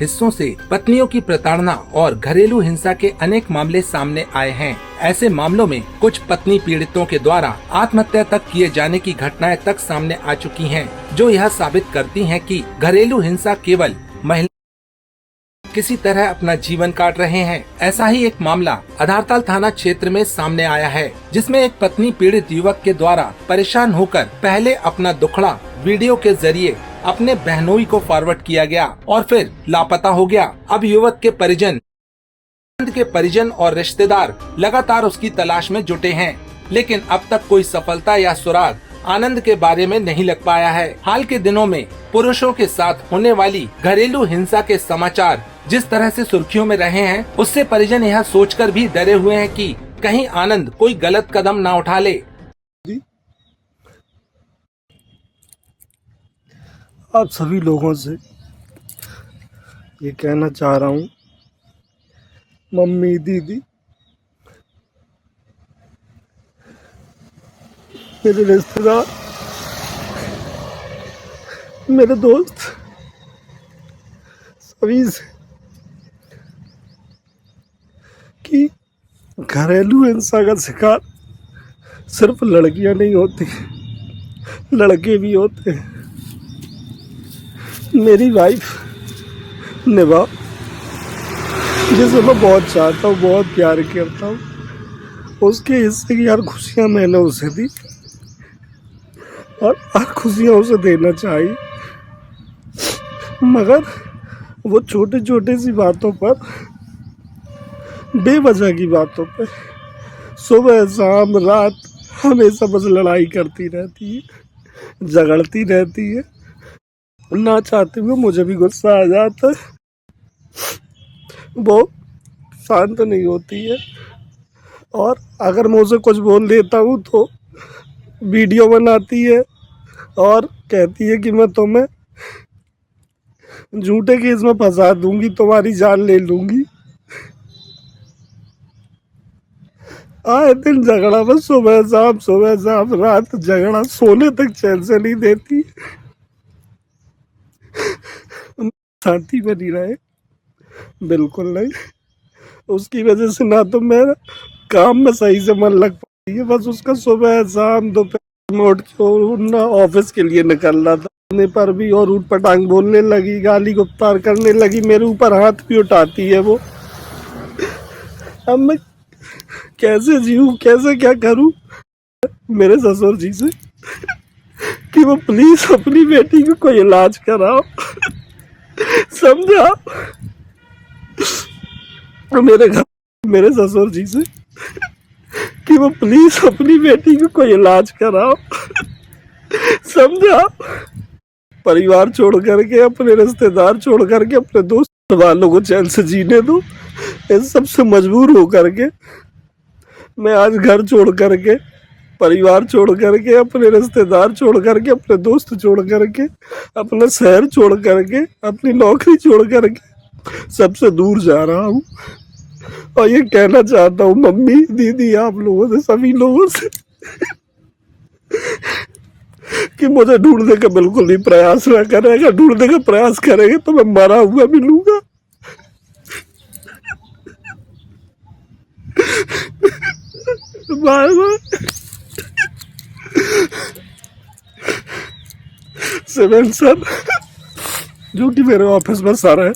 हिस्सों से पत्नियों की प्रताड़ना और घरेलू हिंसा के अनेक मामले सामने आए हैं। ऐसे मामलों में कुछ पत्नी पीड़ितों के द्वारा आत्महत्या तक किए जाने की घटनाएं तक सामने आ चुकी हैं, जो यह साबित करती हैं कि घरेलू हिंसा केवल महिला किसी तरह अपना जीवन काट रहे हैं। ऐसा ही एक मामला आधारताल थाना क्षेत्र में सामने आया है, जिसमें एक पत्नी पीड़ित युवक के द्वारा परेशान होकर पहले अपना दुखड़ा वीडियो के जरिए अपने बहनोई को फॉरवर्ड किया गया और फिर लापता हो गया। अब युवक के परिजन और रिश्तेदार लगातार उसकी तलाश में जुटे हैं, लेकिन अब तक कोई सफलता या सुराग आनंद के बारे में नहीं लग पाया है। हाल के दिनों में पुरुषों के साथ होने वाली घरेलू हिंसा के समाचार जिस तरह से सुर्खियों में रहे हैं, उससे परिजन यह सोचकर भी डरे हुए हैं कि कहीं आनंद कोई गलत कदम ना उठा ले। आप सभी लोगों से ये कहना चाह रहा हूँ, मम्मी, दीदी, मेरे रिश्तेदार, मेरे दोस्त, सभी से कि घरेलू हिंसा का शिकार सिर्फ लड़कियां नहीं होती, लड़के भी होते हैं। मेरी वाइफ निभा, जिसे मैं बहुत चाहता हूँ, बहुत प्यार करता हूँ, उसके हिस्से की हर खुशियाँ मैंने उसे दी और हर खुशियाँ उसे देना चाहिए, मगर वो छोटे छोटे सी बातों पर, बेवजह की बातों पर सुबह शाम रात हमेशा बस लड़ाई करती रहती है, झगड़ती रहती है। ना चाहते हुए मुझे भी गुस्सा आ जाता है। वो शांत नहीं होती है और अगर मैं उसे कुछ बोल देता हूँ तो वीडियो बनाती है और कहती है कि मैं तुम्हें झूठे केस में फंसा दूंगी, तुम्हारी जान ले लूंगी। आए दिन झगड़ा, बस सुबह शाम रात झगड़ा, सोने तक चैन से नहीं देती। शांति बनी रहे, बिल्कुल नहीं। उसकी वजह से ना तो मेरा काम में सही से मन लग पाती है, बस उसका सुबह शाम दोपहर में उठ के ऑफिस के लिए निकलना था पर भी और ऊट पटांग बोलने लगी, गाली गुफ्तार करने लगी, मेरे ऊपर हाथ भी उठाती है वो। अब मैं कैसे जीऊँ, कैसे क्या करूँ मेरे ससुर जी से कि वो प्लीज अपनी बेटी को कोई इलाज कराओ, समझा। मेरे ससुर जी से कि वो प्लीज अपनी बेटी को कोई इलाज कराओ, समझा। परिवार छोड़ करके, अपने रिश्तेदार छोड़ करके, अपने दोस्त वालों को चैन से जीने दो। इन सबसे मजबूर हो करके मैं आज घर छोड़ करके, परिवार छोड़ करके, अपने रिश्तेदार छोड़ करके, अपने दोस्त छोड़ करके, अपना शहर छोड़ करके, अपनी नौकरी छोड़ करके सबसे दूर जा रहा हूँ। और ये कहना चाहता हूँ मम्मी, दीदी, आप लोगों से, सभी लोगों से कि मुझे ढूंढने का बिल्कुल भी प्रयास ना करेगा। ढूंढने का प्रयास करेंगे तो मैं मरा हुआ मिलूंगा। Bye bye. सिवन सर, जो कि मेरे ऑफिस में सर है।